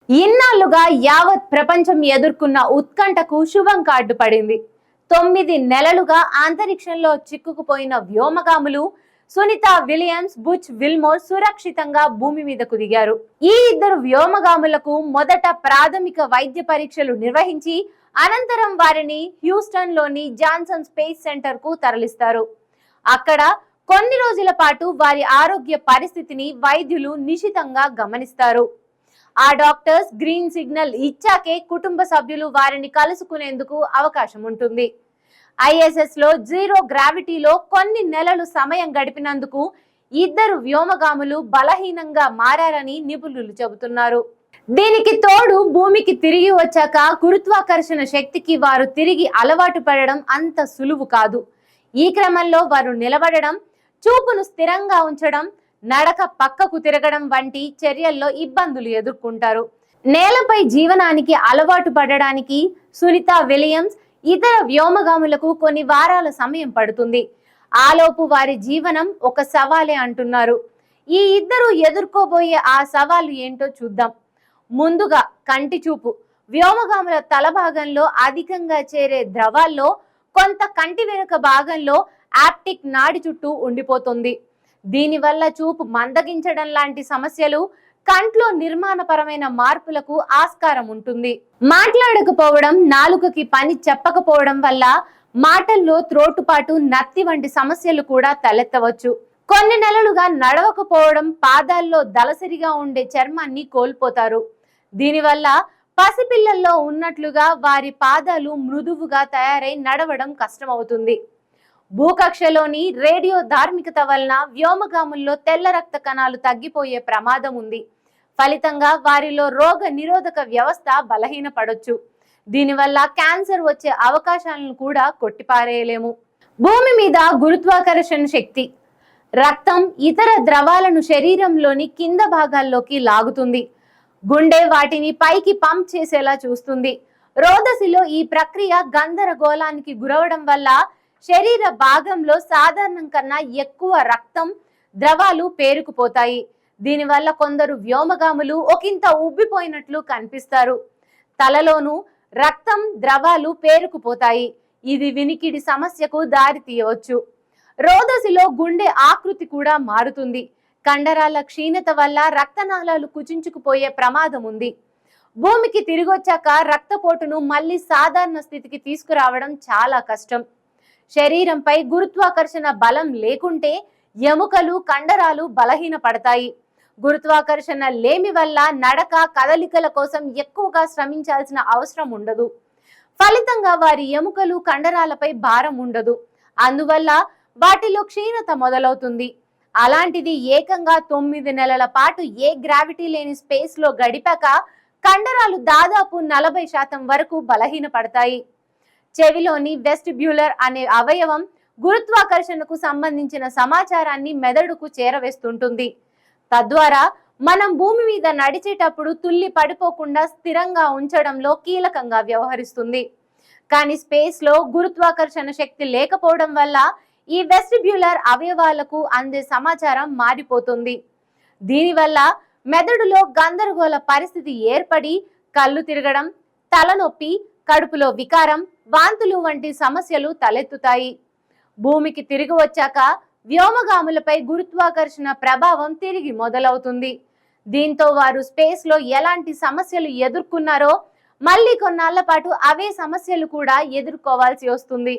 ఇన్నాళ్లుగా యావత్ ప్రపంచం ఎదుర్కొన్న ఉత్కంఠకు శుభం కార్డు పడింది. 9 నెలలుగా అంతరిక్షంలో చిక్కుకుపోయిన వ్యోమగాములు సునీతా విలియమ్స్, బుచ్ విల్మోర్ సురక్షితంగా భూమి మీదకు దిగారు. ఈ ఇద్దరు వ్యోమగాములకు మొదట ప్రాథమిక వైద్య పరీక్షలు నిర్వహించి అనంతరం వారిని హ్యూస్టన్ లోని జాన్సన్ స్పేస్ సెంటర్ కు తరలిస్తారు. అక్కడ కొన్ని రోజుల పాటు వారి ఆరోగ్య పరిస్థితిని వైద్యులు నిశితంగా గమనిస్తారు. ఆ డాక్టర్స్ గ్రీన్ సిగ్నల్ ఇచ్చాకే కుటుంబ సభ్యులు వారిని కలుసుకునేందుకు అవకాశం ఉంటుంది. ISS లో జీరో గ్రావిటీలో కొన్ని నెలలు సమయం గడిపినందుకు ఇద్దరు వ్యోమగాములు బలహీనంగా మారారని నిపుణులు చెబుతున్నారు. దీనికి తోడు భూమికి తిరిగి వచ్చాక గురుత్వాకర్షణ శక్తికి వారు తిరిగి అలవాటు పడడం అంత సులువు కాదు. ఈ క్రమంలో వారు నిలబడడం, చూపును స్థిరంగా ఉంచడం, నడక పక్కకు తిరగడం వంటి చర్యల్లో ఇబ్బందులు ఎదుర్కొంటారు. నేలపై జీవనానికి అలవాటు పడడానికి సునీతా విలియమ్స్ ఇతర వ్యోమగాములకు కొన్ని వారాల సమయం పడుతుంది. ఆలోపు వారి జీవనం ఒక సవాలే అంటున్నారు. ఈ ఇద్దరు ఎదుర్కోబోయే ఆ సవాలు ఏంటో చూద్దాం. ముందుగా కంటి చూపు. వ్యోమగాముల తల భాగంలో అధికంగా చేరే ద్రవాల్లో కొంత కంటి వెనుక భాగంలో ఆప్టిక్ నాడి చుట్టూ ఉండిపోతుంది. దీనివల్ల చూపు మందగించడం లాంటి సమస్యలు, కంట్లో నిర్మాణపరమైన మార్పులకు ఆస్కారం ఉంటుంది. మాట్లాడకపోవడం, నాలుకకి పని చెప్పకపోవడం వల్ల మాటల్లో త్రోటుపాటు, నత్తి వంటి సమస్యలు కూడా తలెత్తవచ్చు. కొన్ని నెలలుగా నడవకపోవడం, పాదాల్లో దళసరిగా ఉండే చర్మాన్ని కోల్పోతారు. దీనివల్ల పసిపిల్లల్లో ఉన్నట్లుగా వారి పాదాలు మృదువుగా తయారై నడవడం కష్టమవుతుంది. భూకక్షలోని రేడియో ధార్మికత వలన వ్యోమగాముల్లో తెల్ల రక్త కణాలు తగ్గిపోయే ప్రమాదం ఉంది. ఫలితంగా వారిలో రోగ నిరోధక వ్యవస్థ బలహీనపడొచ్చు. దీనివల్ల క్యాన్సర్ వచ్చే అవకాశాలను కూడా కొట్టిపారేయలేము. భూమి మీద గురుత్వాకర్షణ శక్తి రక్తం, ఇతర ద్రవాలను శరీరంలోని కింద భాగాల్లోకి లాగుతుంది. గుండె వాటిని పైకి పంప్ చేసేలా చూస్తుంది. రోదసిలో ఈ ప్రక్రియ గందరగోళానికి గురవడం వల్ల శరీర భాగంలో సాధారణం కన్నా ఎక్కువ రక్తం, ద్రవాలు పేరుకుపోతాయి. దీనివల్ల కొందరు వ్యోమగాములు ఒకంత ఉబ్బిపోయినట్లు కనిపిస్తారు. తలలోనూ రక్తం, ద్రవాలు పేరుకుపోతాయి. ఇది వినికిడి సమస్యకు దారి తీయవచ్చు. రోదసిలో గుండె ఆకృతి కూడా మారుతుంది. కండరాల క్షీణత వల్ల రక్తనాళాలు కుచించుకుపోయే ప్రమాదం ఉంది. భూమికి తిరిగొచ్చాక రక్తపోటును మళ్ళీ సాధారణ స్థితికి తీసుకురావడం చాలా కష్టం. శరీరంపై గురుత్వాకర్షణ బలం లేకుంటే ఎముకలు, కండరాలు బలహీన పడతాయి. గురుత్వాకర్షణ లేమి వల్ల నడక, కదలికల కోసం ఎక్కువగా శ్రమించాల్సిన అవసరం ఉండదు. ఫలితంగా వారి ఎముకలు, కండరాలపై భారం ఉండదు. అందువల్ల వాటిలో క్షీణత మొదలవుతుంది. అలాంటిది ఏకంగా 9 నెలల పాటు ఏ గ్రావిటీ లేని స్పేస్ లో గడిపాక కండరాలు దాదాపు 40% వరకు బలహీన పడతాయి. చెవిలోని వెస్టిబ్యులర్ అనే అవయవం గురుత్వాకర్షణకు సంబంధించిన సమాచారాన్ని మెదడుకు చేరవేస్తుంటుంది. తద్వారా మనం భూమి మీద నడిచేటప్పుడు తుల్లి పడిపోకుండా స్థిరంగా ఉంచడంలో కీలకంగా వ్యవహరిస్తుంది. కానీ స్పేస్ లో గురుత్వాకర్షణ శక్తి లేకపోవడం వల్ల ఈ వెస్టిబ్యులర్ అవయవాలకు అందే సమాచారం మారిపోతుంది. దీనివల్ల మెదడులో గందరగోళ పరిస్థితి ఏర్పడి కళ్ళు తిరగడం, తలనొప్పి, కడుపులో వికారం, వాంతులు వంటి సమస్యలు తలెత్తుతాయి. భూమికి తిరిగి వచ్చాక వ్యోమగాములపై గురుత్వాకర్షణ ప్రభావం తిరిగి మొదలవుతుంది. దీంతో వారు స్పేస్ లో ఎలాంటి సమస్యలు ఎదుర్కొన్నారో మళ్ళీ కొన్నాళ్ల పాటు అవే సమస్యలు కూడా ఎదుర్కోవాల్సి వస్తుంది.